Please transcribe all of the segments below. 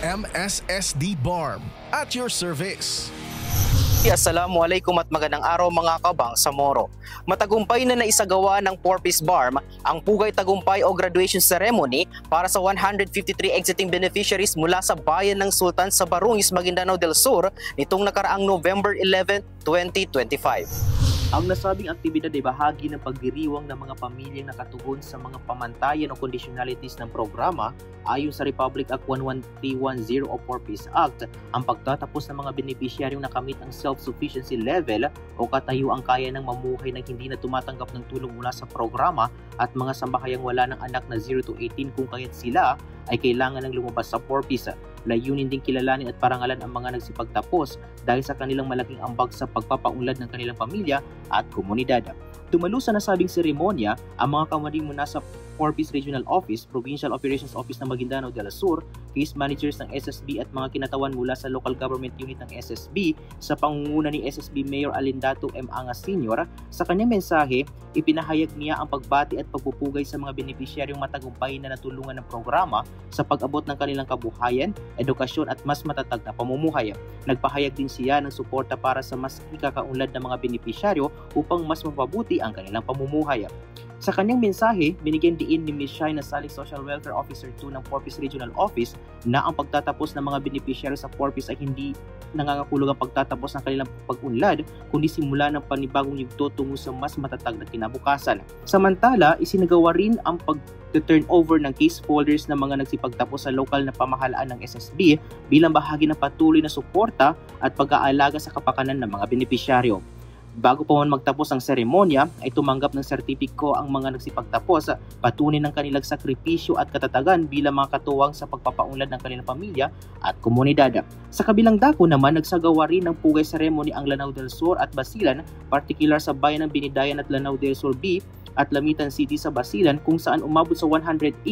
MSSD BARM at your service. Assalamualaikum at magandang araw mga kabangsamoro. Matagumpay na naisagawa ng 4-Piece BARM ang Pugay Tagumpay o graduation ceremony para sa 153 exiting beneficiaries mula sa bayan ng Sultan sa Barungis, Maguindanao del Sur nitong nakaraang November 11, 2025. Ang nasabing aktibidad ay bahagi ng pagdiriwang ng mga pamilyang nakatugon sa mga pamantayan o conditionalities ng programa ayon sa Republic Act 11310 o 4-Piece Act. Ang pagtatapos ng mga benepisyaryong nakamit ang self-sufficiency level o katayuang kaya ng mamuhay na hindi na tumatanggap ng tulong mula sa programa at mga sambahayang wala ng anak na 0 to 18 kung kaya't sila ay kailangan ng lumabas sa 4-Piece. Layunin din kilalanin at parangalan ang mga nagsipagtapos dahil sa kanilang malaking ambag sa pagpapaunlad ng kanilang pamilya at komunidad. Dumalo sa nasabing seremonya ang mga kamaring muna sa 4-Piece Regional Office, Provincial Operations Office ng Maguindanao del Sur, case managers ng SSB at mga kinatawan mula sa local government unit ng SSB sa pangunguna ni SSB Mayor Alindato M. Angas Sr. Sa kanyang mensahe, ipinahayag niya ang pagbati at pagpupugay sa mga benepisyaryong matagumpay na natulungan ng programa sa pag-abot ng kanilang kabuhayan, edukasyon at mas matatag na pamumuhay. Nagpahayag din siya ng suporta para sa mas ikakaunlad ng mga benepisyaryo upang mas mapabuti ang kanilang pamumuhay. Sa kanyang mensahe, binigyan diin ni Ms. Shai Nasali Social Welfare Officer 2 ng 4-Piece Regional Office na ang pagtatapos ng mga beneficiary sa 4-Piece ay hindi nangangakulog ang pagtatapos ng kanilang pag-unlad, kundi simula ng panibagong yugto tungo sa mas matatag na kinabukasan. Samantala, isinagawa rin ang pag-turnover ng case folders ng mga nagsipagtapos sa lokal na pamahalaan ng SSB bilang bahagi ng patuloy na suporta at pag-aalaga sa kapakanan ng mga benepisyaryo. Bago pa man magtapos ang seremonya, ay tumanggap ng sertipiko ang mga nagsipagtapos, patunay ng kanilang sakripisyo at katatagan bilang mga katuwang sa pagpapaunlad ng kanilang pamilya at komunidad. Sa kabilang dako naman, nagsagawa rin ng pugay ceremony ang Lanao del Sur at Basilan, particular sa bayan ng Binidayan at Lanao del Sur B, at Lamitan City sa Basilan kung saan umabot sa 180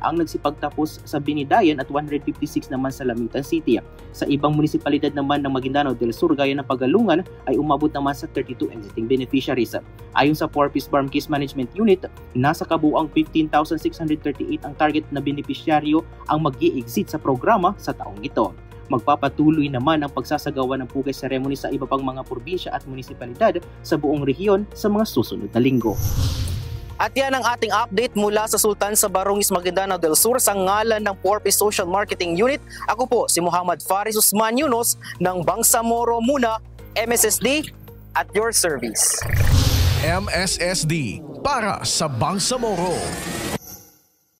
ang nagsipagtapos sa Binidayan at 156 naman sa Lamitan City. Sa ibang munisipalidad naman ng Maguindanao del Sur gaya ng Pagalungan ay umabot naman sa 32 exiting beneficiaries. Ayon sa 4-Piece BARM Case Management Unit, nasa kabuuang 15,638 ang target na beneficiaryo ang mag-i-exit sa programa sa taong ito. Magpapatuloy naman ang pagsasagawa ng pugay ceremony sa iba pang mga probinsya at munisipalidad sa buong rehiyon sa mga susunod na linggo. At yan ang ating update mula sa Sultan sa Barungis, Maguindanao del Sur sa ngalan ng 4-Piece Social Marketing Unit. Ako po si Muhammad Faris Usman Yunos ng Bangsamoro Muna, MSSD at your service. MSSD para sa Bangsamoro.